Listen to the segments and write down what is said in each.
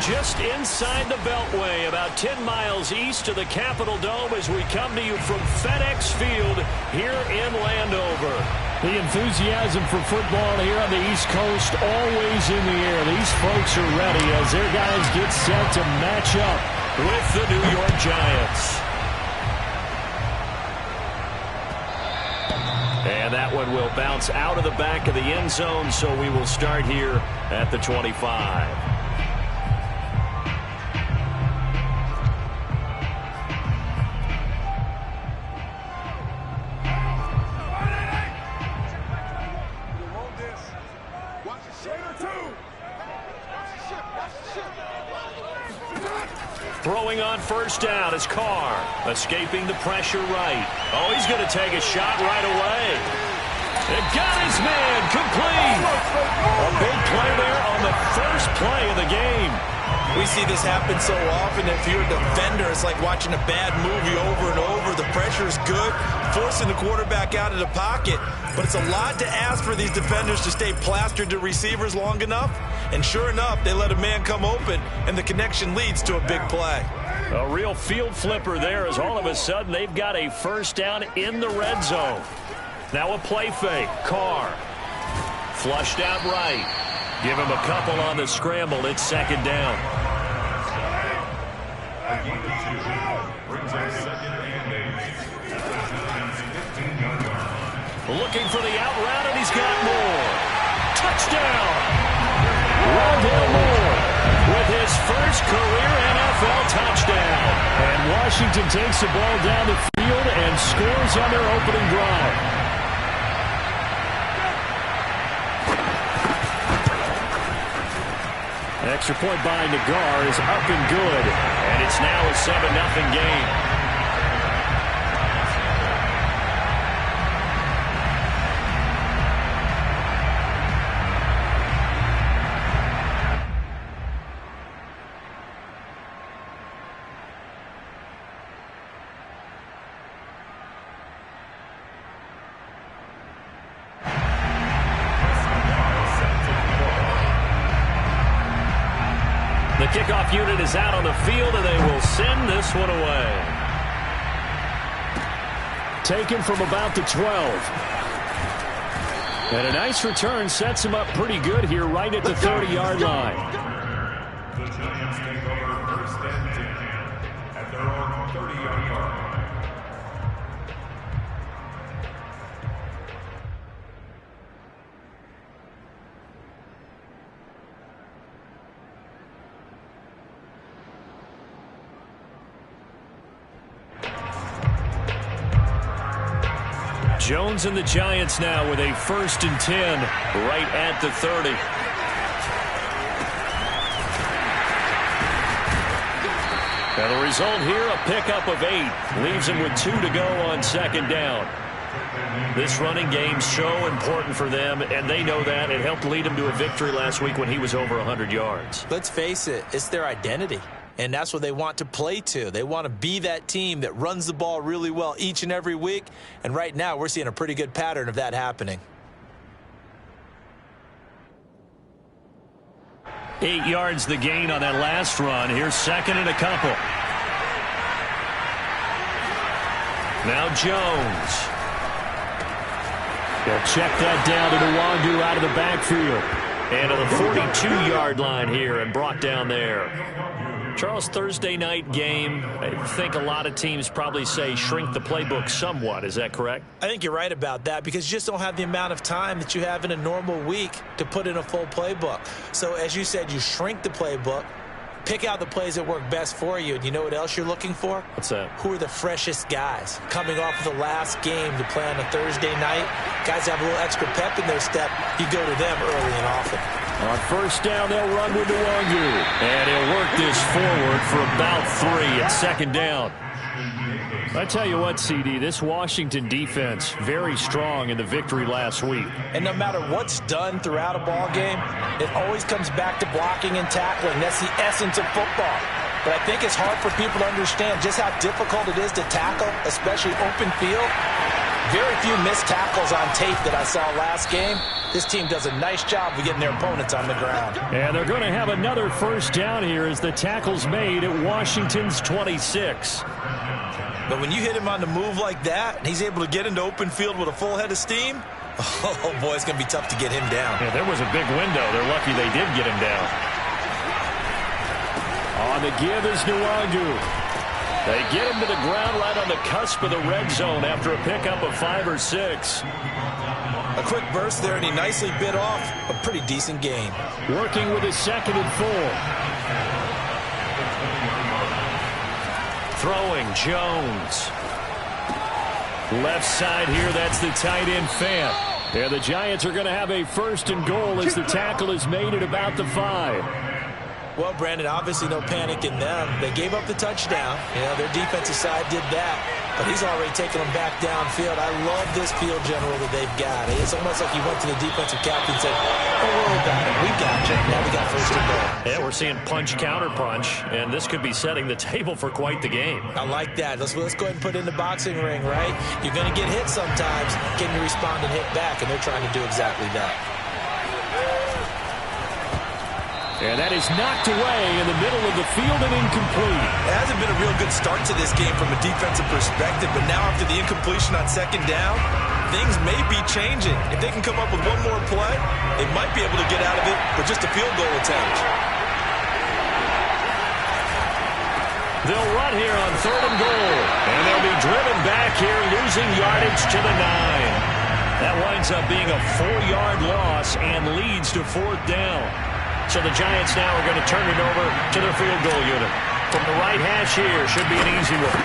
just inside the Beltway, about 10 miles east of the Capitol Dome as we come to you from FedEx Field here in Landover. The enthusiasm for football here on the East Coast always in the air. These folks are ready as their guys get set to match up with the New York Giants. And that one will bounce out of the back of the end zone, so we will start here at the 25. Throwing on first down is Carr. Escaping the pressure right. Oh, he's going to take a shot right away. It got his man complete. A big play there on the first play of the game. We see this happen so often. If you're a defender, it's like watching a bad movie over and over. The pressure is good, forcing the quarterback out of the pocket. But it's a lot to ask for these defenders to stay plastered to receivers long enough. And sure enough, they let a man come open, and the connection leads to a big play. A real field flipper there as all of a sudden they've got a first down in the red zone. Now a play fake. Carr. Flushed out right. Give him a couple on the scramble. It's second down. Looking for the out route, and he's got more. Touchdown! Rondale Moore with his first career NFL touchdown. And Washington takes the ball down the field and scores on their opening drive. Extra point by Nagar is up and good. And it's now a 7-0 game. The kickoff unit is out on the field, and they will send this one away. Taken from about the 12. And a nice return sets him up pretty good here right at the 30-yard line. The Giants take over first and 10 at their own 30-yard line. Jones and the Giants now with a 1st and 10 right at the 30. And the result here, a pickup of 8. Leaves him with 2 to go on second down. This running game's so important for them, and they know that. It helped lead him to a victory last week when he was over 100 yards. Let's face it, it's their identity. And that's what they want to play to. They want to be that team that runs the ball really well each and every week. And right now, we're seeing a pretty good pattern of that happening. 8 yards the gain on that last run. Here's second and a couple. Now Jones. They'll check that down to Nwangu out of the backfield. And to the 42-yard line here and brought down there. Charles, Thursday night game, I think a lot of teams probably say shrink the playbook somewhat. Is that correct? I think you're right about that because you just don't have the amount of time that you have in a normal week to put in a full playbook. So as you said, you shrink the playbook, pick out the plays that work best for you. And you know what else you're looking for? What's that? Who are the freshest guys coming off of the last game to play on a Thursday night? Guys have a little extra pep in their step. You go to them early and often. On first down, they'll run with Nwangu. And he'll work this forward for about 3 at second down. I tell you what, CD, this Washington defense, very strong in the victory last week. And no matter what's done throughout a ball game, it always comes back to blocking and tackling. That's the essence of football. But I think it's hard for people to understand just how difficult it is to tackle, especially open field. very few missed tackles on tape that I saw last game. This team does a nice job of getting their opponents on the ground. And they're going to have another first down here as the tackle's made at Washington's 26. But when you hit him on the move like that, and he's able to get into open field with a full head of steam, oh boy, it's going to be tough to get him down. Yeah, there was a big window. They're lucky they did get him down. On the give is Nwangu. They get him to the ground right on the cusp of the red zone after a pickup of 5 or 6. A quick burst there, and he nicely bit off a pretty decent gain. Working with a 2nd and 4. Throwing Jones. Left side here, that's the tight end Fant. Yeah, the Giants are going to have a 1st and goal as the tackle is made at about the 5. Well, Brandon, obviously no panic in them. They gave up the touchdown. You know, their defensive side did that. But he's already taken them back downfield. I love this field general that they've got. It's almost like he went to the defensive captain and said, don't worry about it. We got you. Now we got 1st and goal. Yeah, we're seeing punch, counter punch, and this could be setting the table for quite the game. I like that. Let's go ahead and put it in the boxing ring, right? You're going to get hit sometimes. Can you respond and hit back? And they're trying to do exactly that. And that is knocked away in the middle of the field and incomplete. It hasn't been a real good start to this game from a defensive perspective, but now after the incompletion on 2nd down, things may be changing. If they can come up with one more play, they might be able to get out of it with just a field goal attempt. They'll run here on 3rd and goal, and they'll be driven back here, losing yardage to the 9. That winds up being a 4-yard loss and leads to 4th down. So the Giants now are going to turn it over to their field goal unit. From the right hash here, should be an easy one.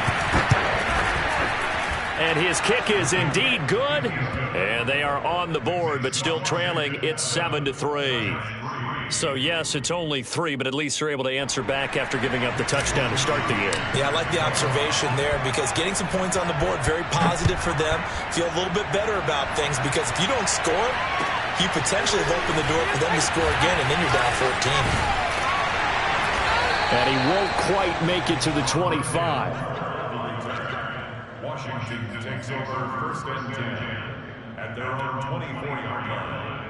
And his kick is indeed good. And they are on the board, but still trailing. It's 7-3. So, yes, it's only 3, but at least they're able to answer back after giving up the touchdown to start the game. Yeah, I like the observation there because getting some points on the board, very positive for them. Feel a little bit better about things because if you don't score, you potentially have opened the door for them to score again, and then you're down 14. And he won't quite make it to the 25. Washington takes over 1st and 10 at their own 24-yard line.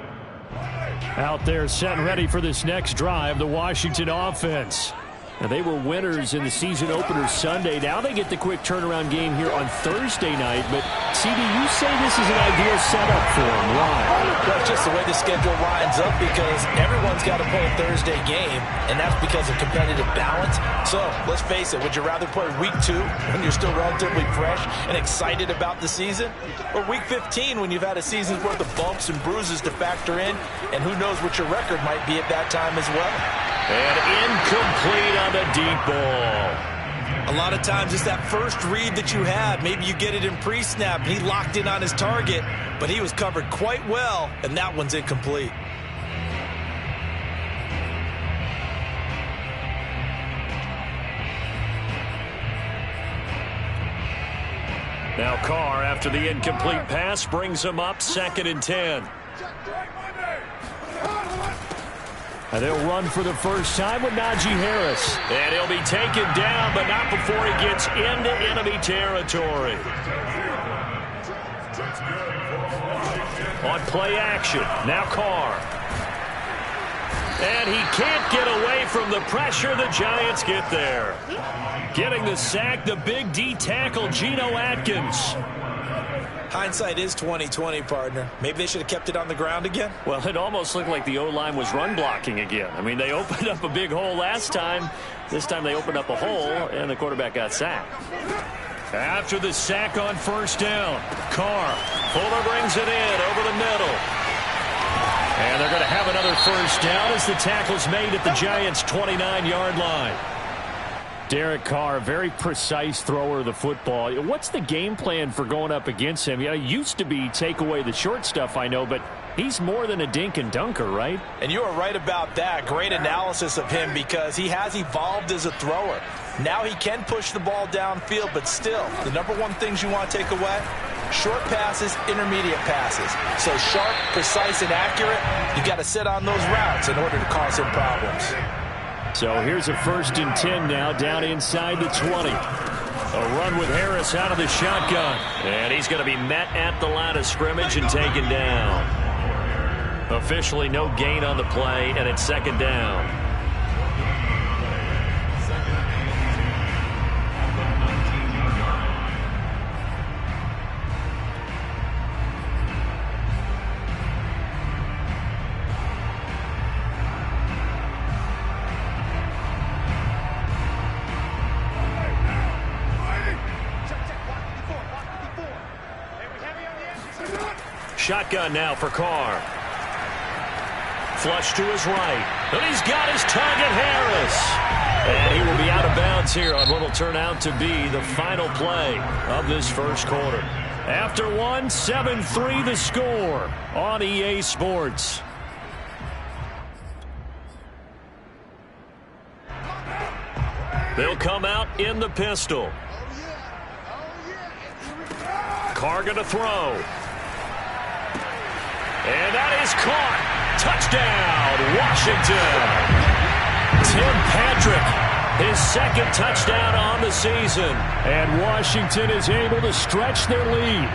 Out there set and ready for this next drive, the Washington offense. Now, they were winners in the season opener Sunday. Now they get the quick turnaround game here on Thursday night. But, CD, you say this is an ideal setup for them. Why? Well, it's just the way the schedule lines up because everyone's got to play a Thursday game, and that's because of competitive balance. So, let's face it, would you rather play week 2 when you're still relatively fresh and excited about the season? Or week 15 when you've had a season's worth of bumps and bruises to factor in, and who knows what your record might be at that time as well? And incomplete on the deep ball. A lot of times it's that first read that you had. Maybe you get it in pre-snap, and he locked in on his target, but he was covered quite well, and that one's incomplete. Now Carr, after the incomplete pass, brings him up 2nd and 10. And they'll run for the first time with Najee Harris. And he'll be taken down, but not before he gets into enemy territory. On play action, now Carr. And he can't get away from the pressure. The Giants get there. Getting the sack, the big D tackle, Geno Atkins. Hindsight is 20/20, partner. Maybe they should have kept it on the ground again. Well, it almost looked like the O-line was run blocking again. I mean, they opened up a big hole last time. This time they opened up a hole, and the quarterback got sacked. After the sack on 1st down, Carr. Fuller brings it in over the middle. And they're going to have another 1st down as the tackle's made at the Giants' 29-yard line. Derek Carr, very precise thrower of the football. What's the game plan for going up against him? You know, it used to be take away the short stuff, I know, but he's more than a dink and dunker, right? And you are right about that. Great analysis of him because he has evolved as a thrower. Now he can push the ball downfield, but still, the number one things you want to take away, short passes, intermediate passes. So sharp, precise, and accurate, you got to sit on those routes in order to cause him problems. So here's a 1st and 10 now down inside the 20. A run with Harris out of the shotgun. And he's going to be met at the line of scrimmage and taken down. Officially no gain on the play, and it's second down. Shotgun now for Carr. Flush to his right. And he's got his target, Harris. And he will be out of bounds here on what will turn out to be the final play of this first quarter. After one, 7-3 the score on EA Sports. They'll come out in the pistol. Carr going to throw. And that is caught. Touchdown, Washington. Tim Patrick, his second touchdown on the season. And Washington is able to stretch their lead.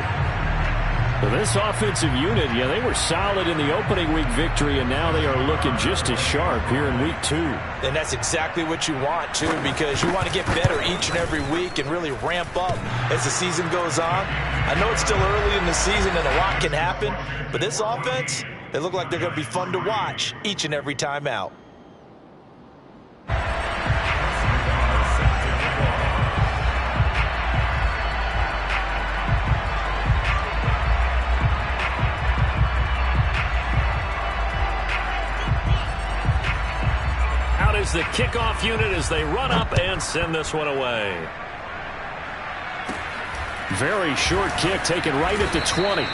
This offensive unit, yeah, they were solid in the opening week victory, and now they are looking just as sharp here in week 2. And that's exactly what you want, too, because you want to get better each and every week and really ramp up as the season goes on. I know it's still early in the season and a lot can happen, but this offense, they look like they're going to be fun to watch each and every time out. Is the kickoff unit as they run up and send this one away. Very short kick taken right at the 20. The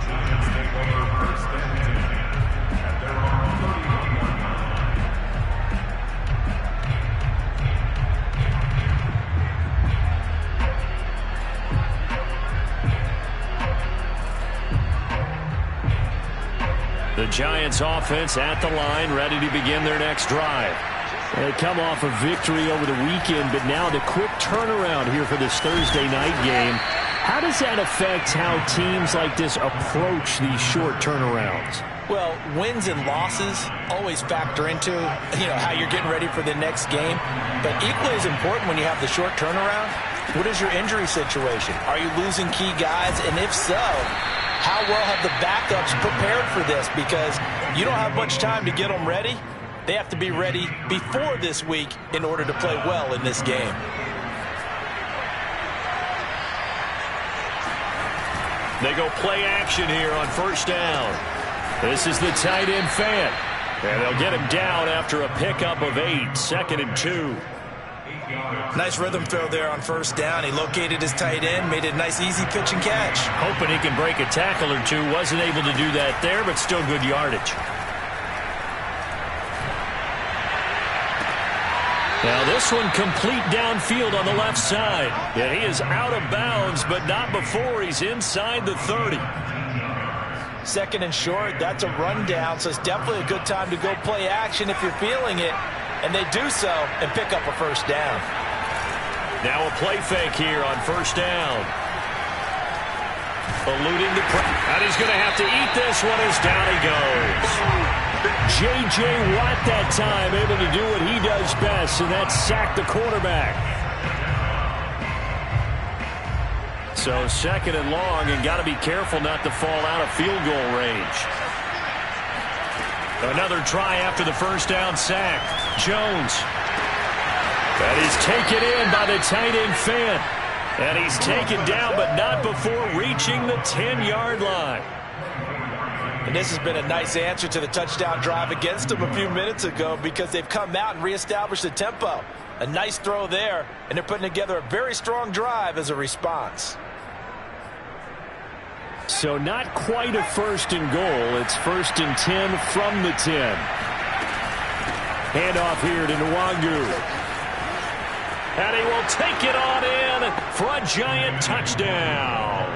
Giants take over first and 10 at their own 31-yard line. The Giants offense at the line, ready to begin their next drive. They come off a victory over the weekend, but now the quick turnaround here for this Thursday night game. How does that affect how teams like this approach these short turnarounds? Well, wins and losses always factor into, how you're getting ready for the next game. But equally as important when you have the short turnaround, what is your injury situation? Are you losing key guys? And if so, how well have the backups prepared for this? Because you don't have much time to get them ready. They have to be ready before this week in order to play well in this game. They go play action here on first down. This is the tight end Fant. And they'll get him down after a pickup of 8, 2nd and 2. Nice rhythm throw there on first down. He located his tight end, made it a nice easy pitch and catch. Hoping he can break a tackle or two. Wasn't able to do that there, but still good yardage. Now this one complete downfield on the left side. Yeah, he is out of bounds, but not before he's inside the 30. 2nd and short, that's a rundown, so it's definitely a good time to go play action if you're feeling it. And they do so and pick up a first down. Now a play fake here on first down. Eluding the pressure. And he's going to have to eat this one as down he goes. J.J. Watt that time able to do what he does best, and that's sack the quarterback. So 2nd and long, and got to be careful not to fall out of field goal range. Another try after the first down sack. Jones. And he's taken in by the tight end Fant. And he's taken down, but not before reaching the 10-yard line. And this has been a nice answer to the touchdown drive against them a few minutes ago because they've come out and reestablished the tempo. A nice throw there, and they're putting together a very strong drive as a response. So not quite a 1st and goal. It's 1st and 10 from the 10. Handoff here to Nwangu. And he will take it on in for a Giant touchdown.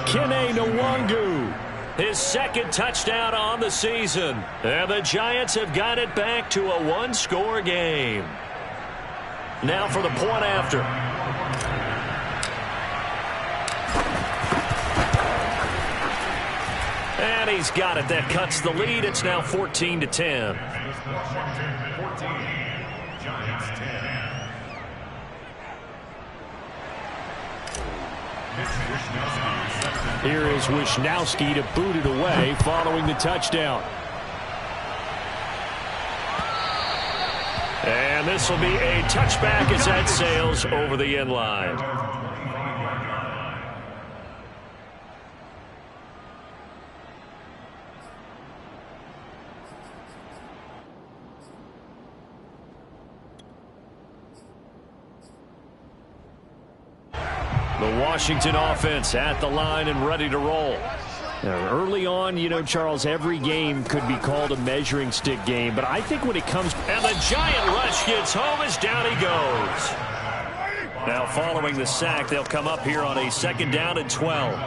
Kene Nwangu. His 2nd touchdown on the season. And the Giants have got it back to a 1-score game. Now for the point after. And he's got it. That cuts the lead. It's now 14-10. Washington 14, Giants 10. Here is Wishnowsky to boot it away following the touchdown. And this will be a touchback as that sails over the end line. The Washington offense at the line and ready to roll. Now, early on, you know, Charles, every game could be called a measuring stick game, but I think when it comes... And the giant rush gets home as down he goes. Now following the sack, they'll come up here on a 2nd down and 12.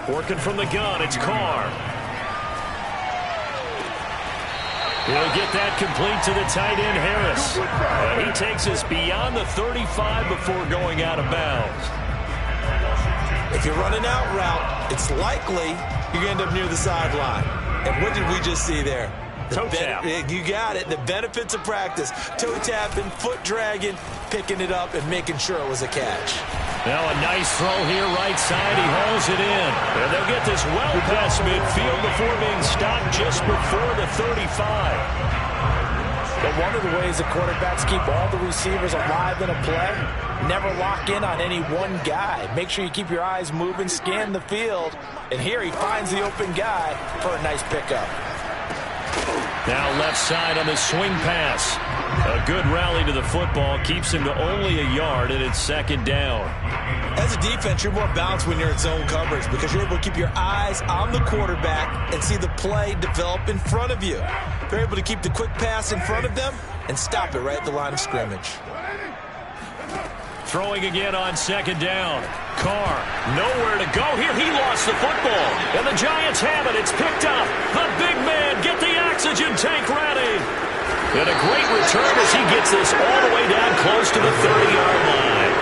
Working from the gun, it's Carr. He'll get that complete to the tight end, Harris. And he takes us beyond the 35 before going out of bounds. If you're running out route, it's likely you're going to end up near the sideline. And what did we just see there? Toe tap. You got it. The benefits of practice. Toe tapping, foot dragging, picking it up, and making sure it was a catch. Now a nice throw here, right side. He hauls it in. And they'll get this well past midfield before being stopped just before the 35. But one of the ways the quarterbacks keep all the receivers alive in a play, never lock in on any one guy. Make sure you keep your eyes moving, scan the field. And here he finds the open guy for a nice pickup. Now left side on the swing pass. A good rally to the football keeps him to only a yard, and it's 2nd down. As a defense, you're more balanced when you're in zone coverage because you're able to keep your eyes on the quarterback and see the play develop in front of you. They're able to keep the quick pass in front of them and stop it right at the line of scrimmage. Throwing again on 2nd down. Carr, nowhere to go here. He lost the football. And the Giants have it. It's picked up. The big man, get the oxygen tank ready. And a great return as he gets this all the way down close to the 30-yard line.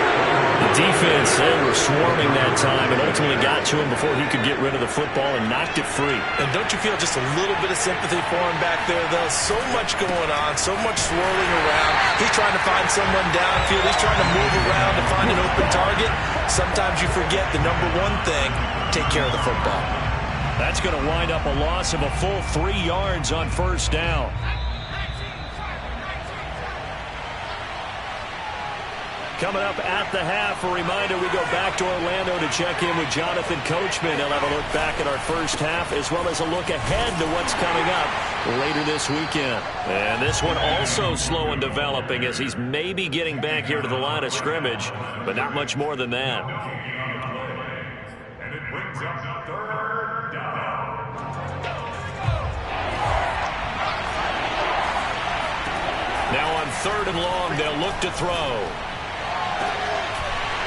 The defense, they were swarming that time and ultimately got to him before he could get rid of the football and knocked it free. And don't you feel just a little bit of sympathy for him back there, though? So much going on, so much swirling around. He's trying to find someone downfield. He's trying to move around to find an open target. Sometimes you forget the number one thing, take care of the football. That's going to wind up a loss of a full 3 yards on 1st down. Coming up at the half, a reminder, we go back to Orlando to check in with Jonathan Coachman. He'll have a look back at our first half as well as a look ahead to what's coming up later this weekend. And this one also slow in developing as he's maybe getting back here to the line of scrimmage, but not much more than that. And it brings up 3rd down. Now on 3rd and long, they'll look to throw.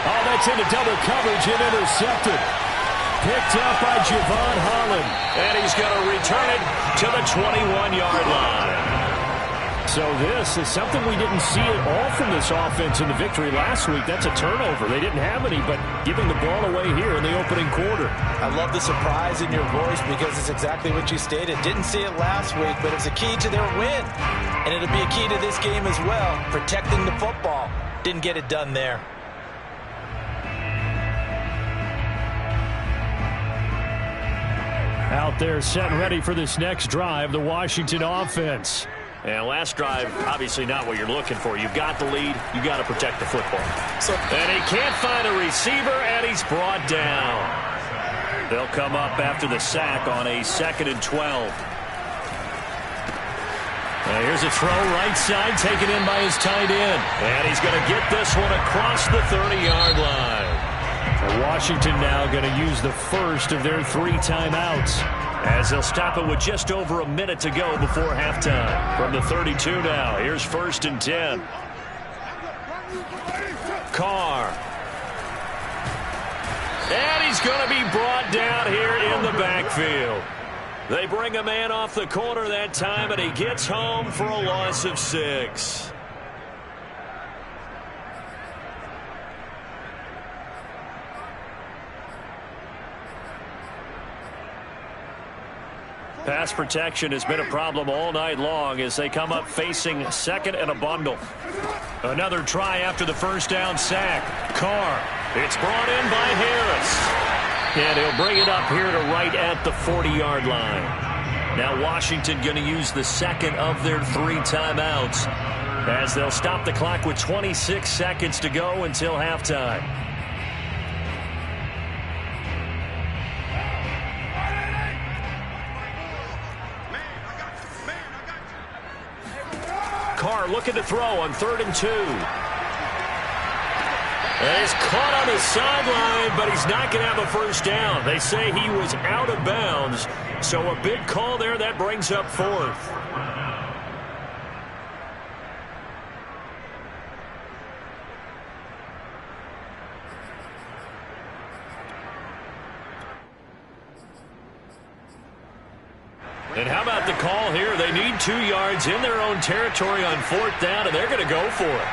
Oh, that's into double coverage and intercepted. Picked up by Javon Holland. And he's going to return it to the 21-yard line. So this is something we didn't see at all from this offense in the victory last week. That's a turnover. They didn't have any, but giving the ball away here in the opening quarter. I love the surprise in your voice because it's exactly what you stated. Didn't see it last week, but it's a key to their win. And it'll be a key to this game as well, protecting the football. Didn't get it done there. Out there set and ready for this next drive, the Washington offense. And last drive, obviously not what you're looking for. You've got the lead. You've got to protect the football. And he can't find a receiver, and he's brought down. They'll come up after the sack on a 2nd and 12. Here's a throw right side taken in by his tight end. And he's going to get this one across the 30-yard line. Washington now going to use the first of their 3 timeouts. As they'll stop it with just over a minute to go before halftime. From the 32 now, here's 1st and 10. Carr. And he's going to be brought down here in the backfield. They bring a man off the corner that time, and he gets home for a loss of 6. Pass protection has been a problem all night long as they come up facing second and a bundle. Another try after the first down sack. Carr. It's brought in by Harris. And he'll bring it up here to right at the 40-yard line. Now Washington going to use the second of their 3 timeouts as they'll stop the clock with 26 seconds to go until halftime. Carr looking to throw on 3rd and 2. And he's caught on the sideline, but he's not going to have a first down. They say he was out of bounds. So a big call there that brings up 4th. And how about the call here? They need 2 yards in their own territory on 4th down, and they're going to go for it.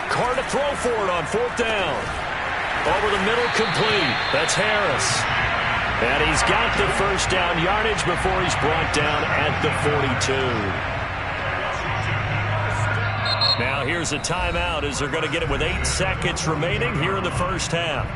Carr to throw for it on 4th down. Over the middle, complete. That's Harris. And he's got the first down yardage before he's brought down at the 42. Now here's a timeout as they're going to get it with 8 seconds remaining here in the first half.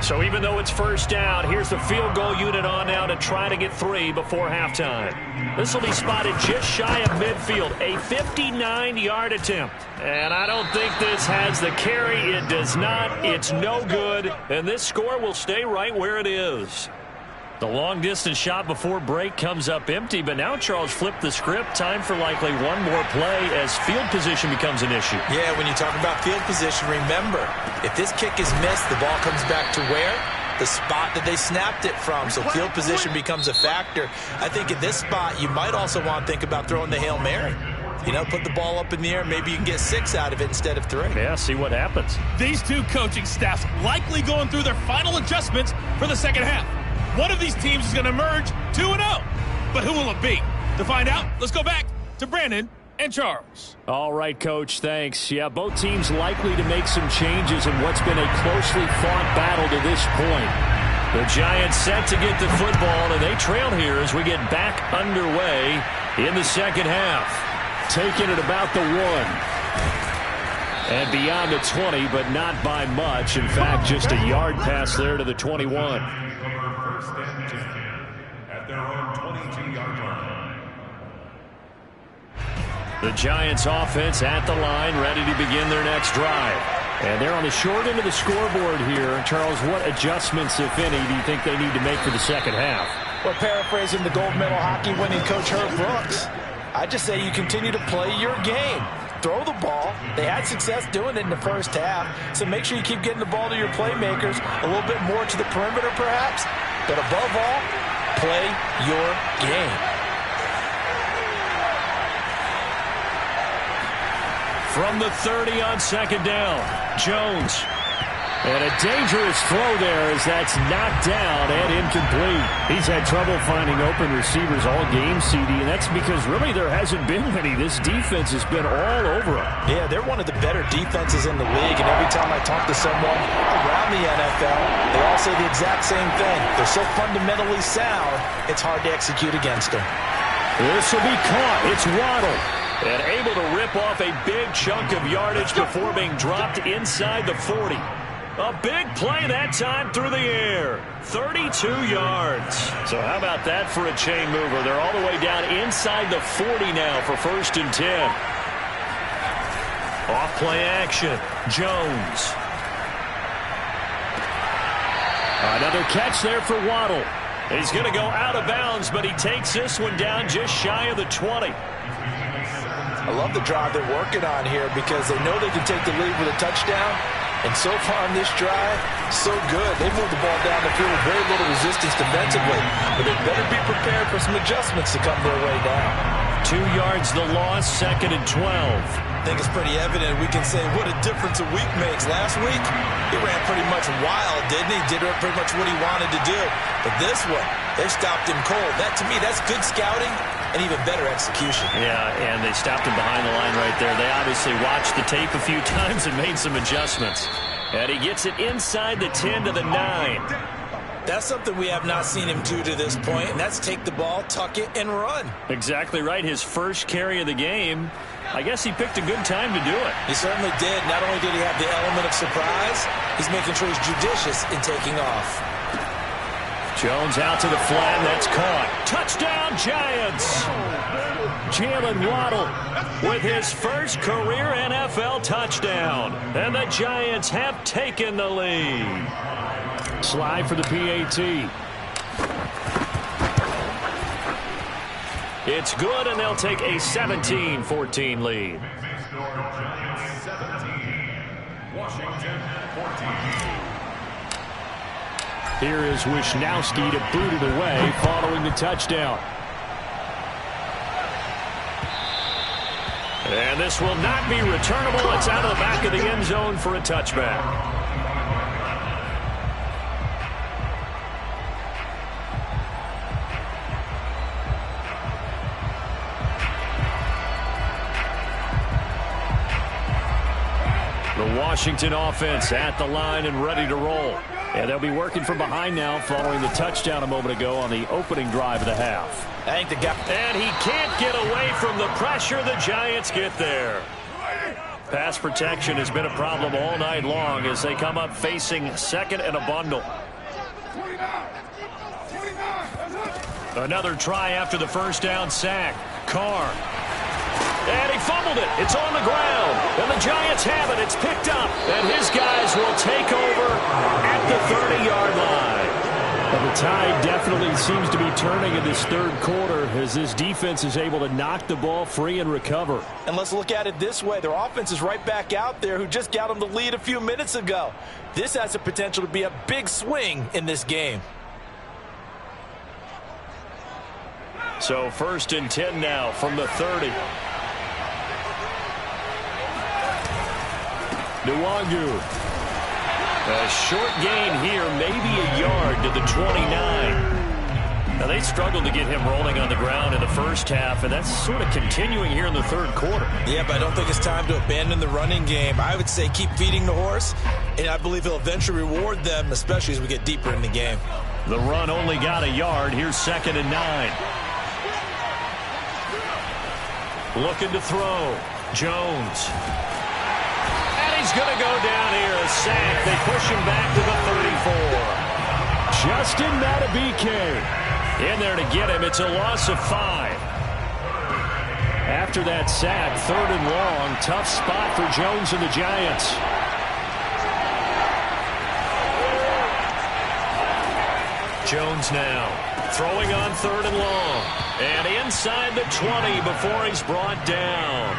So even though it's first down, here's the field goal unit on now to try to get 3 before halftime. This will be spotted just shy of midfield, a 59-yard attempt. And I don't think this has the carry. It does not. It's no good. And this score will stay right where it is. The long-distance shot before break comes up empty, but now Charles flipped the script. Time for likely one more play as field position becomes an issue. Yeah, when you talk about field position, remember, if this kick is missed, the ball comes back to where? The spot that they snapped it from. So field position becomes a factor. I think at this spot, you might also want to think about throwing the Hail Mary. You know, put the ball up in the air. Maybe you can get 6 out of it instead of 3. Yeah, see what happens. These 2 coaching staffs likely going through their final adjustments for the second half. One of these teams is going to emerge 2-0. But who will it be? To find out, let's go back to Brandon and Charles. All right, Coach, thanks. Yeah, both teams likely to make some changes in what's been a closely fought battle to this point. The Giants set to get the football, and they trail here as we get back underway in the second half. Taking it about the 1. And beyond the 20, but not by much. In fact, just a yard pass there to the 21. At their own 22-yard line. The Giants offense at the line, ready to begin their next drive. And they're on the short end of the scoreboard here. Charles, what adjustments, if any, do you think they need to make for the second half? Well, paraphrasing the gold medal hockey winning coach Herb Brooks, I just say you continue to play your game. Throw the ball. They had success doing it in the first half, so make sure you keep getting the ball to your playmakers, a little bit more to the perimeter perhaps, but above all, play your game. From the 30 on second down, Jones. And a dangerous throw there as that's knocked down and incomplete. He's had trouble finding open receivers all game, CD, and that's because really there hasn't been many. This defense has been all over him. Yeah, they're one of the better defenses in the league, and every time I talk to someone around the NFL, they all say the exact same thing. They're so fundamentally sound, it's hard to execute against them. This will be caught. It's Waddle. And able to rip off a big chunk of yardage before being dropped inside the 40. A big play that time through the air. 32 yards. So how about that for a chain mover? They're all the way down inside the 40 now for 1st and 10. Off play action. Jones. Another catch there for Waddle. He's going to go out of bounds, but he takes this one down just shy of the 20. I love the drive they're working on here because they know they can take the lead with a touchdown. And so far on this drive, so good. They moved the ball down the field with very little resistance defensively. But they better be prepared for some adjustments to come their way now. 2 yards the loss, 2nd and 12. I think it's pretty evident. We can say what a difference a week makes. Last week, he ran pretty much wild, didn't he? Did pretty much what he wanted to do. But this one, they stopped him cold. That, to me, that's good scouting and even better execution. Yeah, and they stopped him behind the line right there. They obviously watched the tape a few times and made some adjustments. And he gets it inside the 10 to the 9. That's something we have not seen him do to this point, and that's take the ball, tuck it, and run. Exactly right. His first carry of the game. I guess he picked a good time to do it. He certainly did. Not only did he have the element of surprise, he's making sure he's judicious in taking off. Jones out to the flat. That's caught. Touchdown, Giants. Jalen Waddle with his first career NFL touchdown. And the Giants have taken the lead. Slide for the PAT. It's good, and they'll take a 17-14 lead. Here is Wisnowski to boot it away following the touchdown. And this will not be returnable. It's out of the back of the end zone for a touchback. The Washington offense at the line and ready to roll. And they'll be working from behind now following the touchdown a moment ago on the opening drive of the half. I think the guy... And he can't get away from the pressure. The Giants get there. Pass protection has been a problem all night long as they come up facing second and a bundle. Another try after the first down sack. Carr. And he fumbled it. It's on the ground. And the Giants have it. It's picked up. And his guys will take over at the 30-yard line. Well, the tide definitely seems to be turning in this third quarter as this defense is able to knock the ball free and recover. And let's look at it this way. Their offense is right back out there who just got them the lead a few minutes ago. This has the potential to be a big swing in this game. So 1st and 10 now from the 30. Nwangu. A short gain here, maybe a yard to the 29. Now, they struggled to get him rolling on the ground in the first half, and that's sort of continuing here in the third quarter. Yeah, but I don't think it's time to abandon the running game. I would say keep feeding the horse, and I believe he'll eventually reward them, especially as we get deeper in the game. The run only got a yard. Here's 2nd and 9. Looking to throw. Jones. He's going to go down here, a sack. They push him back to the 34. Justin Madubuike in there to get him. It's a loss of 5. After that sack, 3rd and long. Tough spot for Jones and the Giants. Jones now throwing on 3rd and long. And inside the 20 before he's brought down.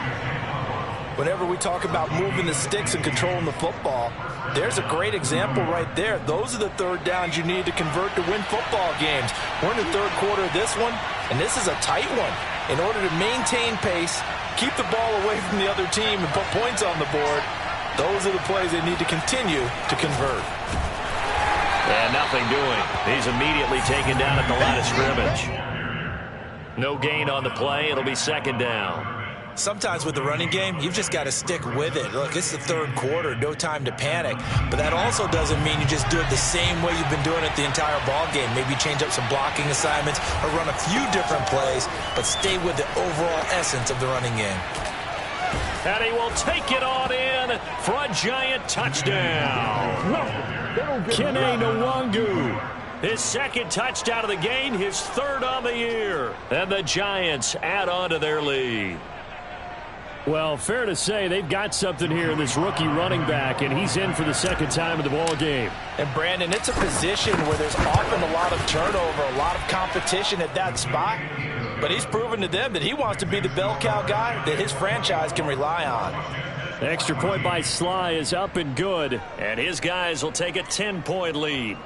Whenever we talk about moving the sticks and controlling the football, there's a great example right there. Those are the third downs you need to convert to win football games. We're in the third quarter of this one, and this is a tight one. In order to maintain pace, keep the ball away from the other team, and put points on the board, those are the plays they need to continue to convert. And nothing doing. He's immediately taken down at the line of scrimmage. No gain on the play. It'll be 2nd down. Sometimes with the running game, you've just got to stick with it. Look, it's the third quarter, no time to panic. But that also doesn't mean you just do it the same way you've been doing it the entire ball game. Maybe change up some blocking assignments or run a few different plays, but stay with the overall essence of the running game. And he will take it on in for a Giant touchdown. Kene Nwangu. His 2nd touchdown of the game, his 3rd on the year. And the Giants add on to their lead. Well, fair to say they've got something here in this rookie running back, and he's in for the 2nd time of the ball game. And, Brandon, it's a position where there's often a lot of turnover, a lot of competition at that spot. But he's proven to them that he wants to be the bell cow guy that his franchise can rely on. The extra point by Sly is up and good, and his guys will take a 10-point lead.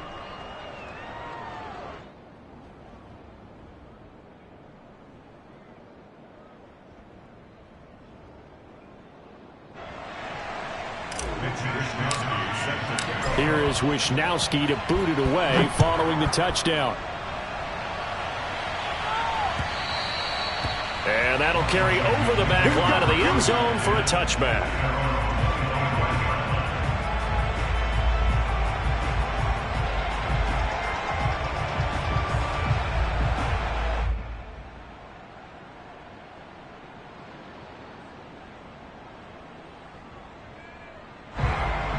Here is Wisnowski to boot it away following the touchdown. And that'll carry over the back line of the end zone for a touchback.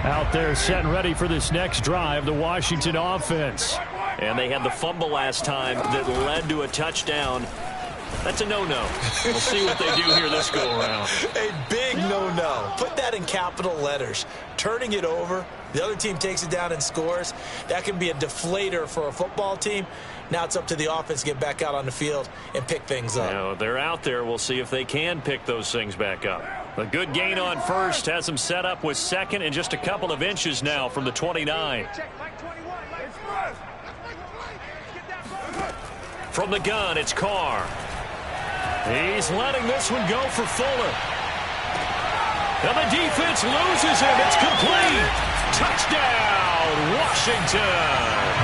Out there set and ready for this next drive, the Washington offense. And they had the fumble last time that led to a touchdown. That's a no-no. We'll see what they do here this go-around. A big no-no. Put that in capital letters. Turning it over, the other team takes it down and scores. That can be a deflator for a football team. Now it's up to the offense to get back out on the field and pick things up. Now, they're out there. We'll see if they can pick those things back up. A good gain on first has them set up with second and just a couple of inches now from the 29. From the gun, it's Carr. He's letting this one go for Fuller. And the defense loses him. It's complete. Touchdown, Washington.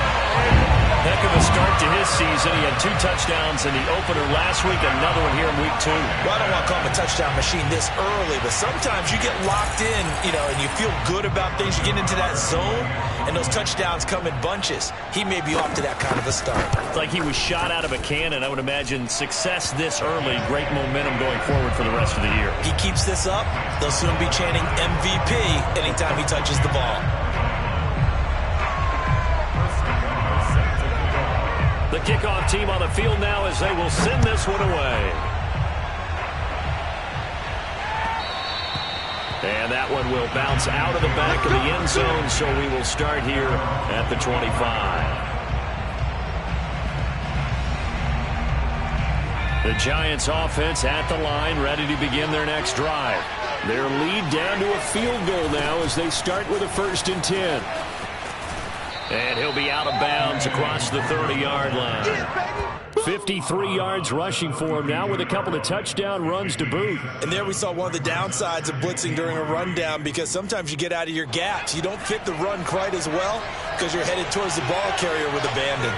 Heck of a start to his season. He had 2 touchdowns in the opener last week, another one here in week 2. Well, I don't want to call him a touchdown machine this early, but sometimes you get locked in, and you feel good about things. You get into that zone, and those touchdowns come in bunches. He may be off to that kind of a start. It's like he was shot out of a cannon. I would imagine success this early, great momentum going forward for the rest of the year. He keeps this up, they'll soon be chanting MVP anytime he touches the ball. The kickoff team on the field now as they will send this one away. And that one will bounce out of the back of the end zone, so we will start here at the 25. The Giants offense at the line, ready to begin their next drive. Their lead down to a field goal now as they start with a 1st and 10. And he'll be out of bounds across the 30-yard line. 53 yards rushing for him now with a couple of touchdown runs to boot. And there we saw one of the downsides of blitzing during a rundown, because sometimes you get out of your gaps. You don't fit the run quite as well because you're headed towards the ball carrier with abandon.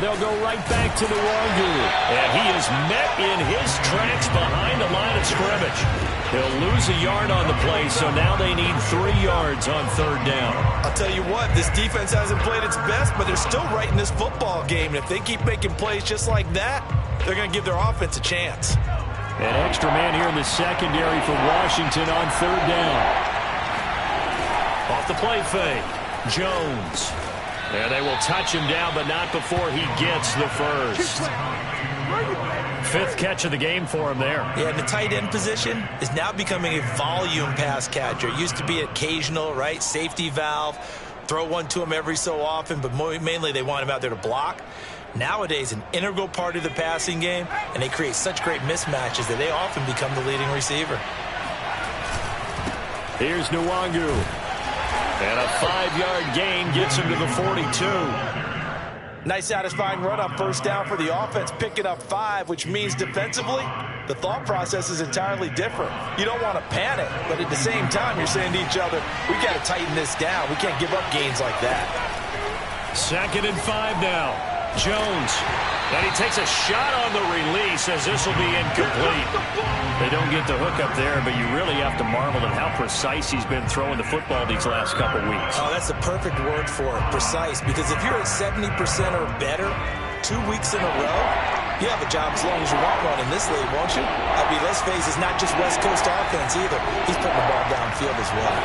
They'll go right back to the Wangu. And he is met in his tracks behind the line of scrimmage. He'll lose a yard on the play, so now they need 3 yards on 3rd down. I'll tell you what, this defense hasn't played its best, but they're still right in this football game. And if they keep making plays just like that, they're going to give their offense a chance. An extra man here in the secondary for Washington on 3rd down. Off the play fake, Jones. And they will touch him down, but not before he gets the first. 5th catch of the game for him there. Yeah, and the tight end position is now becoming a volume pass catcher. It used to be occasional, right? Safety valve. Throw one to him every so often, but mainly they want him out there to block. Nowadays, an integral part of the passing game, and they create such great mismatches that they often become the leading receiver. Here's Nwangu. And a 5-yard gain gets him to the 42. Nice satisfying run on 1st down for the offense, picking up 5, which means defensively, the thought process is entirely different. You don't want to panic, but at the same time, you're saying to each other, we got to tighten this down. We can't give up gains like that. 2nd and 5 now. Jones. And he takes a shot on the release as this will be incomplete. They don't get the hook up there, but you really have to marvel at how precise he's been throwing the football these last couple weeks. Oh, that's the perfect word for it, precise, because if you're at 70% or better 2 weeks in a row, you have a job as long as you want one in this league, won't you? I mean, let's face it, it's not just West Coast offense either. He's putting the ball downfield as well.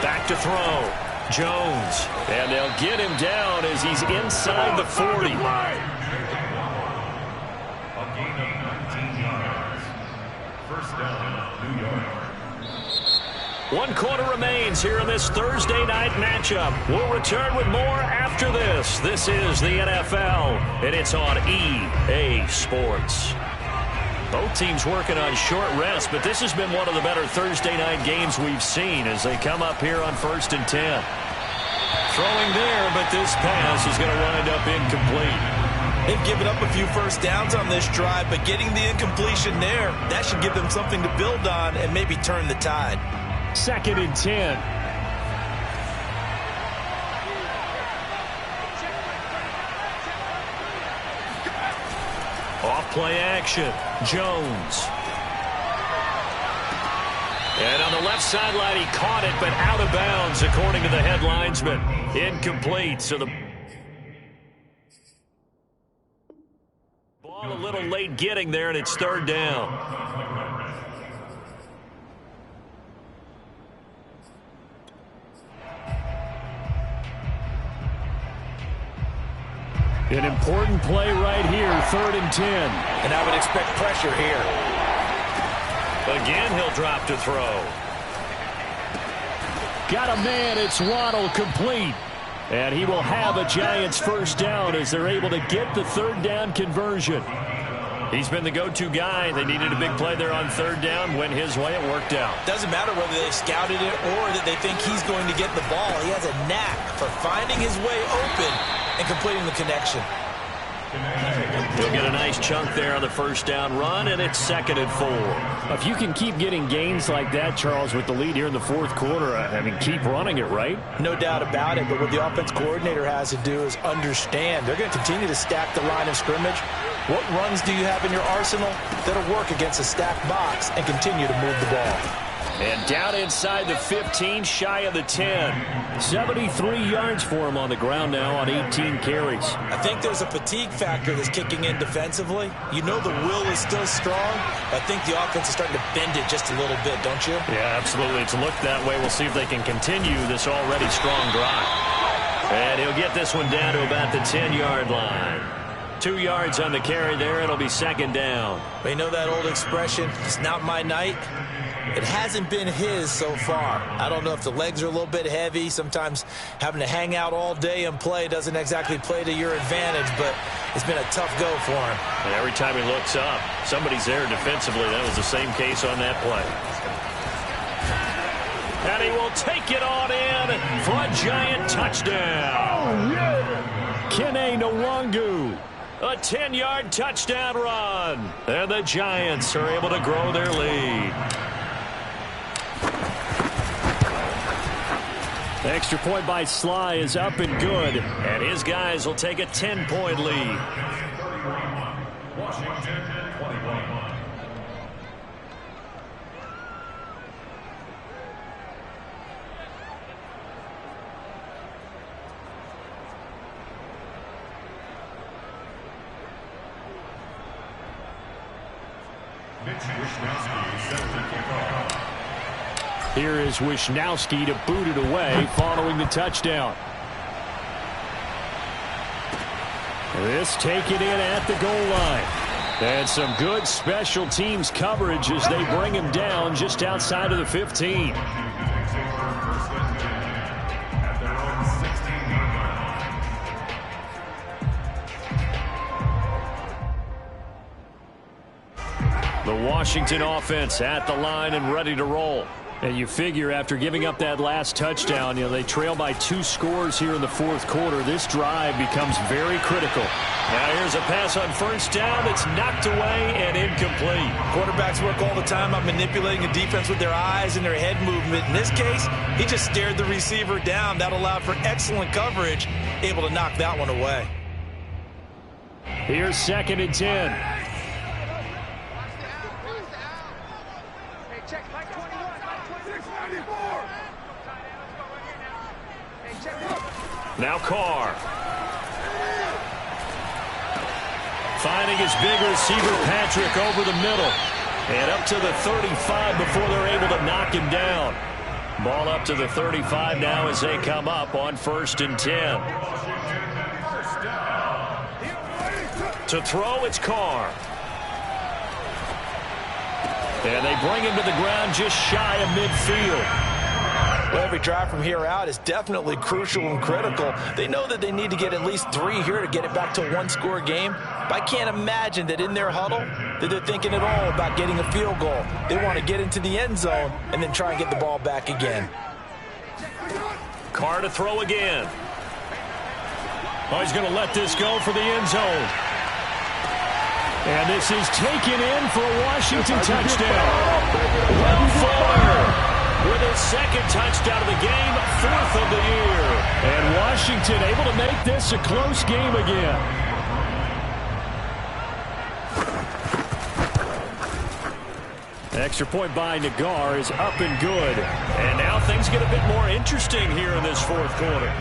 Back to throw. Jones. And they'll get him down as he's inside the 40. One quarter remains here in this Thursday night matchup. We'll return with more after this. This is the NFL, and it's on EA Sports. Both teams working on short rest, but this has been one of the better Thursday night games we've seen as they come up here on 1st and 10. Throwing there, but this pass is going to wind up incomplete. They've given up a few first downs on this drive, but getting the incompletion there, that should give them something to build on and maybe turn the tide. 2nd and 10. Off play action. Jones. And on the left sideline, he caught it, but out of bounds, according to the head linesman. Incomplete. So the ball a little late getting there, and it's 3rd down. An important play right here, 3rd and 10. And I would expect pressure here. Again, he'll drop to throw. Got a man, it's Waddle, complete. And he will have a Giants first down as they're able to get the 3rd down conversion. He's been the go-to guy. They needed a big play there on 3rd down. Went his way. It worked out. Doesn't matter whether they've scouted it or that they think he's going to get the ball. He has a knack for finding his way open and completing the connection. He'll get a nice chunk there on the first down run, and it's 2nd and 4. If you can keep getting gains like that, Charles, with the lead here in the 4th quarter, I mean, keep running it, right? No doubt about it, but what the offense coordinator has to do is understand. They're going to continue to stack the line of scrimmage. What runs do you have in your arsenal that'll work against a stacked box and continue to move the ball? And down inside the 15, shy of the 10. 73 yards for him on the ground now on 18 carries. I think there's a fatigue factor that's kicking in defensively. You know the will is still strong. I think the offense is starting to bend it just a little bit, don't you? Yeah, absolutely. It's looked that way. We'll see if they can continue this already strong drive. And he'll get this one down to about the 10-yard line. 2 yards on the carry there. It'll be 2nd down. But you know that old expression, it's not my night? It hasn't been his so far. I don't know if the legs are a little bit heavy. Sometimes having to hang out all day and play doesn't exactly play to your advantage, but it's been a tough go for him. And every time he looks up, somebody's there defensively. That was the same case on that play. And he will take it on in for a Giant touchdown. Kene Nwangu. A 10-yard touchdown run. And the Giants are able to grow their lead. Extra point by Sly is up and good. And his guys will take a 10-point lead. Washington 21. Mitch Wishnowsky set to kick off. Here is Wishnowsky to boot it away following the touchdown. This taken in at the goal line. And some good special teams coverage as they bring him down just outside of the 15. The Washington offense at the line and ready to roll. And you figure after giving up that last touchdown, they trail by 2 scores here in the 4th quarter. This drive becomes very critical. Now here's a pass on first down. It's knocked away and incomplete. Quarterbacks work all the time on manipulating a defense with their eyes and their head movement. In this case, he just stared the receiver down. That allowed for excellent coverage, able to knock that one away. Here's 2nd and 10. Now Carr. Finding his big receiver, Patrick, over the middle. And up to the 35 before they're able to knock him down. Ball up to the 35 now as they come up on 1st and 10. To throw, it's Carr. And they bring him to the ground just shy of midfield. Well, every drive from here out is definitely crucial and critical. They know that they need to get at least 3 here to get it back to a 1-score game. But I can't imagine that in their huddle that they're thinking at all about getting a field goal. They want to get into the end zone and then try and get the ball back again. Carr to throw again. Oh, he's going to let this go for the end zone. And this is taken in for a Washington touchdown. Will Fuller with his second touchdown of the game, 4th of the year. And Washington able to make this a close game again. Extra point by Nagar is up and good. And now things get a bit more interesting here in this 4th quarter.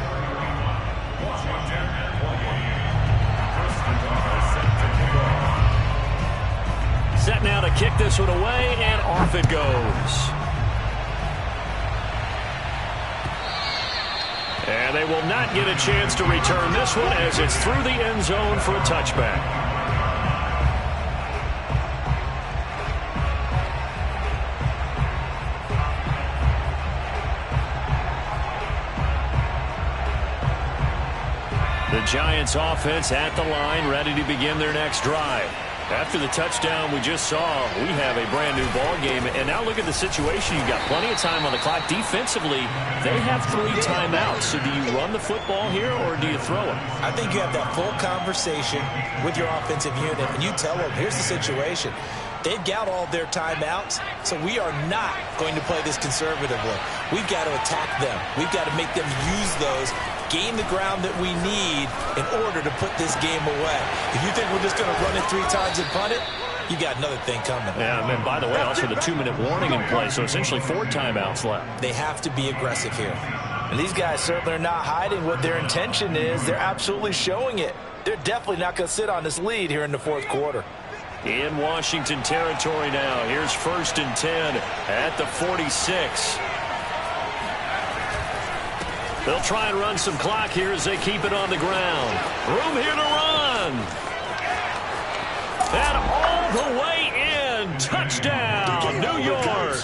Set now to kick this one away, and off it goes. And they will not get a chance to return this one as it's through the end zone for a touchback. The Giants offense at the line, ready to begin their next drive. After the touchdown we just saw, we have a brand new ball game. And now look at the situation. You've got plenty of time on the clock. Defensively, they have 3 timeouts. So do you run the football here or do you throw it? I think you have that full conversation with your offensive unit, and you tell them, here's the situation. They've got all their timeouts, so we are not going to play this conservatively. We've got to attack them. We've got to make them use those, gain the ground that we need in order to put this game away. If you think we're just going to run it 3 times and punt it, you got another thing coming. Yeah, and by the way, also the 2-minute warning in play, so essentially 4 timeouts left. They have to be aggressive here. And these guys certainly are not hiding what their intention is. They're absolutely showing it. They're definitely not going to sit on this lead here in the 4th quarter. In Washington territory now. Here's 1st and 10 at the 46. They'll try and run some clock here as they keep it on the ground. Room here to run. And all the way in. Touchdown, New York.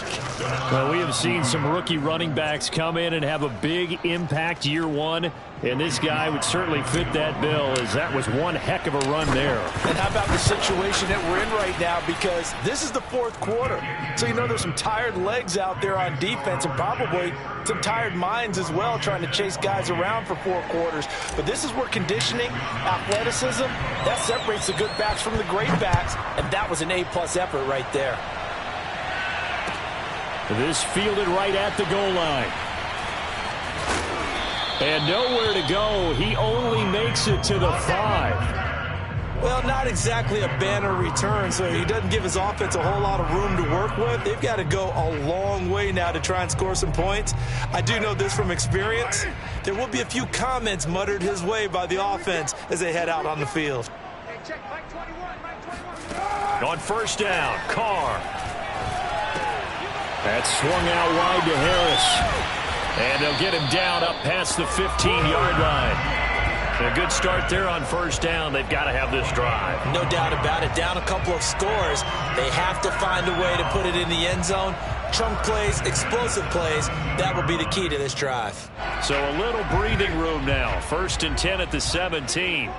Well, we have seen some rookie running backs come in and have a big impact year 1. And this guy would certainly fit that bill, as that was one heck of a run there. And how about the situation that we're in right now? Because this is the 4th quarter. So you know there's some tired legs out there on defense and probably some tired minds as well trying to chase guys around for 4 quarters. But this is where conditioning, athleticism, that separates the good backs from the great backs. And that was an A-plus effort right there. This fielded right at the goal line. And nowhere to go. He only makes it to the 5. Well, not exactly a banner return, so he doesn't give his offense a whole lot of room to work with. They've got to go a long way now to try and score some points. I do know this from experience. There will be a few comments muttered his way by the offense as they head out on the field. On 1st down, Carr. That's swung out wide to Harris. And they'll get him down up past the 15-yard line. A good start there on 1st down. They've got to have this drive. No doubt about it. Down a couple of scores. They have to find a way to put it in the end zone. Chunk plays, explosive plays. That will be the key to this drive. So a little breathing room now. 1st and 10 at the 17.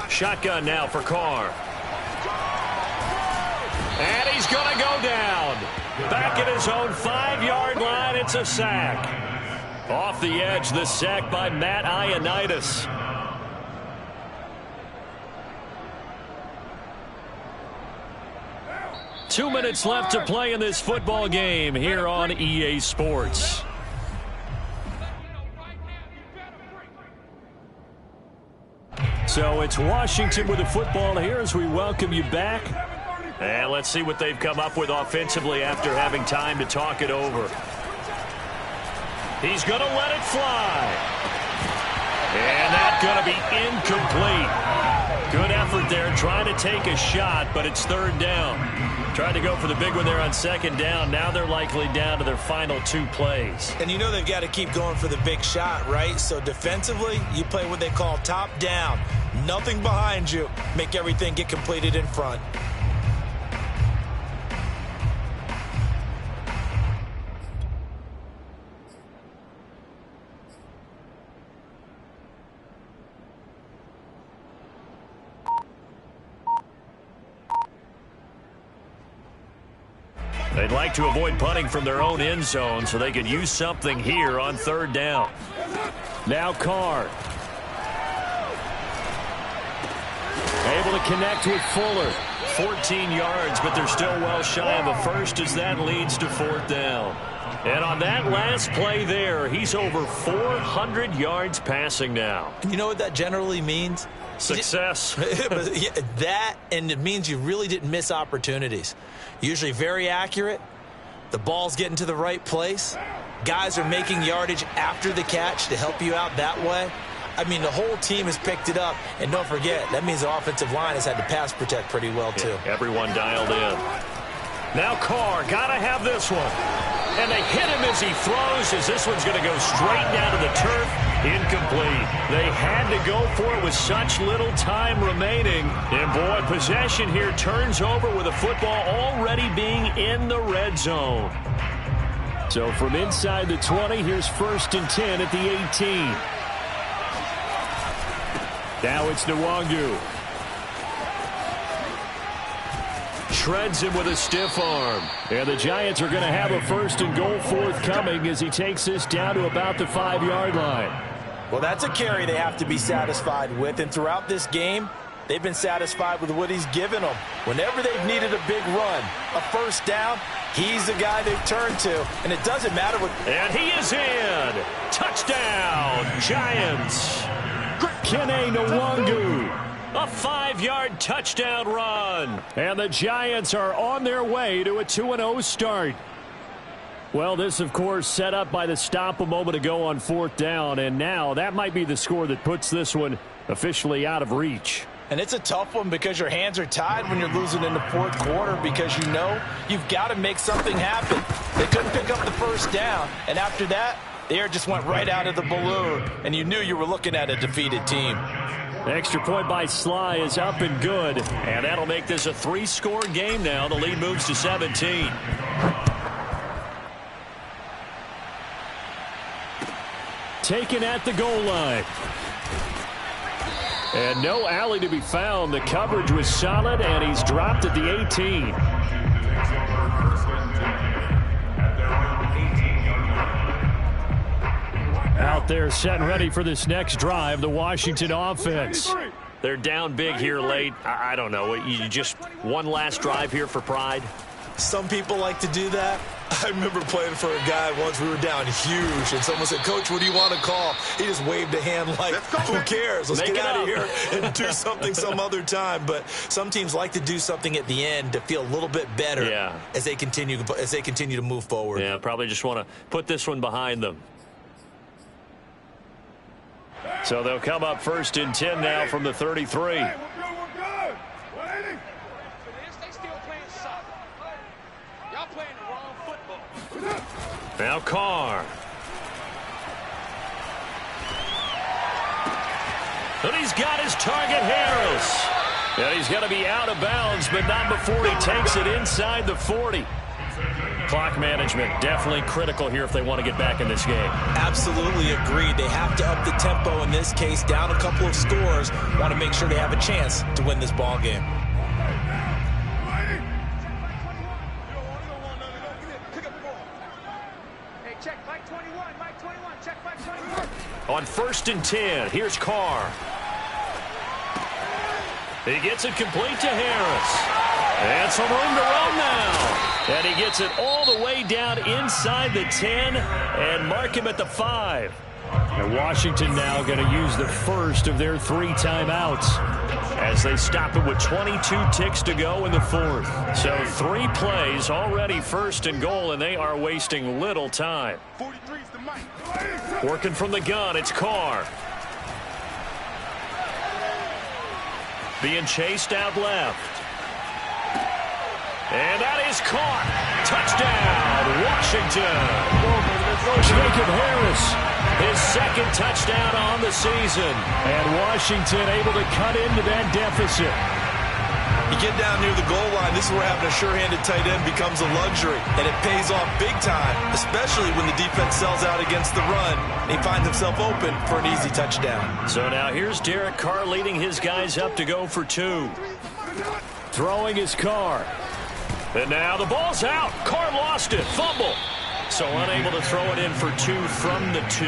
Shotgun now for Carr. And he's going to go down. Back at his own 5-yard line, it's a sack. Off the edge, the sack by Matt Ioannidis. Two minutes left to play in this football game here on EA Sports. So it's Washington with the football here as we welcome you back. And let's see what they've come up with offensively after having time to talk it over. He's going to let it fly. And that's going to be incomplete. Good effort there, trying to take a shot, but it's 3rd down. Tried to go for the big one there on 2nd down. Now they're likely down to their final 2 plays. And you know they've got to keep going for the big shot, right? So defensively, you play what they call top down. Nothing behind you. Make everything get completed in front. They'd like to avoid punting from their own end zone so they could use something here on 3rd down. Now Carr. to connect with Fuller. 14 yards, but they're still well shy of a first as that leads to 4th down. And on that last play there, he's over 400 yards passing now. You know what that generally means? Success. That, and it means you really didn't miss opportunities. Usually very accurate. The ball's getting to the right place. Guys are making yardage after the catch to help you out that way. I mean, the whole team has picked it up. And don't forget, that means the offensive line has had to pass protect pretty well, too. Yeah, everyone dialed in. Now Carr, got to have this one. And they hit him as he throws, as this one's going to go straight down to the turf. Incomplete. They had to go for it with such little time remaining. And, boy, possession here turns over with the football already being in the red zone. So from inside the 20, here's 1st and 10 at the 18. Now it's Nwangu. Shreds him with a stiff arm. And the Giants are going to have a 1st and goal forthcoming as he takes this down to about the 5-yard line. Well, that's a carry they have to be satisfied with. And throughout this game, they've been satisfied with what he's given them. Whenever they've needed a big run, a 1st down, he's the guy they've turned to. And it doesn't matter what... And he is in. Touchdown, Giants. Kene Nwangu. A 5-yard touchdown run. And the Giants are on their way to a 2-0 start. Well, this, of course, set up by the stop a moment ago on 4th down. And now that might be the score that puts this one officially out of reach. And it's a tough one because your hands are tied when you're losing in the 4th quarter because you know you've got to make something happen. They couldn't pick up the 1st down. And after that, the air just went right out of the balloon. And you knew you were looking at a defeated team. The extra point by Sly is up and good. And that'll make this a 3-score game now. The lead moves to 17. Taken at the goal line. And no alley to be found. The coverage was solid, and he's dropped at the 18. Out there set and ready for this next drive, the Washington offense. They're down big here late. I don't know. You just one last drive here for pride. Some people like to do that. I remember playing for a guy once. We were down huge, and someone said, "Coach, what do you want to call?" He just waved a hand like, who cares? Let's get out of here and do something some other time. But some teams like to do something at the end to feel a little bit better as they continue to move forward. Yeah, probably just want to put this one behind them. So they'll come up 1st and 10 now from the 33. Now Carr. And he's got his target, Harris. And he's going to be out of bounds, but not before he takes it inside the 40. Clock management definitely critical here if they want to get back in this game. Absolutely agreed. They have to up the tempo in this case, down a couple of scores. Want to make sure they have a chance to win this ball game. On 1st and 10, here's Carr. He gets it complete to Harris. And some room to run now. And he gets it all the way down inside the 10 and mark him at the 5. And Washington now going to use the 1st of their 3 timeouts as they stop it with 22 ticks to go in the 4th. So 3 plays already 1st and goal, and they are wasting little time. Working from the gun, it's Carr. Being chased out left. And that is caught. Touchdown, Washington. Jacob Harris, his 2nd touchdown on the season. And Washington able to cut into that deficit. You get down near the goal line, this is where having a sure-handed tight end becomes a luxury. And it pays off big time, especially when the defense sells out against the run. And he finds himself open for an easy touchdown. So now here's Derek Carr leading his guys up to go for 2. Throwing his Carr. And now the ball's out. Carr lost it. Fumble. So unable to throw it in for 2 from the 2.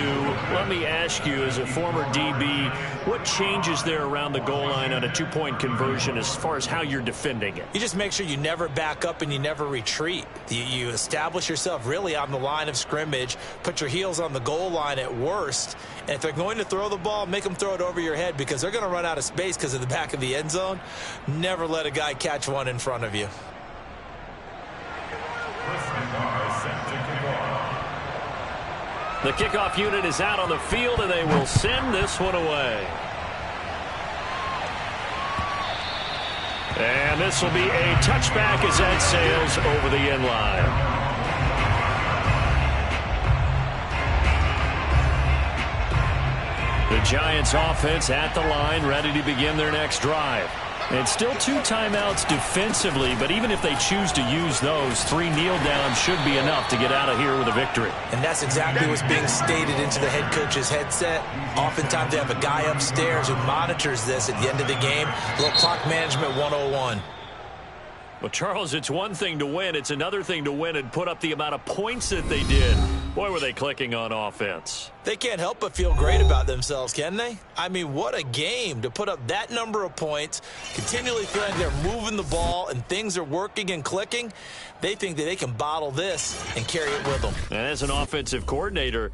Let me ask you, as a former DB, what changes there around the goal line on a 2-point conversion as far as how you're defending it? You just make sure you never back up and you never retreat. You establish yourself really on the line of scrimmage, put your heels on the goal line at worst, and if they're going to throw the ball, make them throw it over your head because they're going to run out of space because of the back of the end zone. Never let a guy catch one in front of you. The kickoff unit is out on the field, and they will send this one away. And this will be a touchback as that sails over the end line. The Giants offense at the line, ready to begin their next drive. And still 2 timeouts defensively, but even if they choose to use those, 3 kneel downs should be enough to get out of here with a victory. And that's exactly what's being stated into the head coach's headset. Oftentimes they have a guy upstairs who monitors this at the end of the game. A little clock management 101. Well, Charles, it's one thing to win. It's another thing to win and put up the amount of points that they did. Boy, were they clicking on offense. They can't help but feel great about themselves, can they? I mean, what a game to put up that number of points, continually feeling they're moving the ball and things are working and clicking. They think that they can bottle this and carry it with them. And as an offensive coordinator,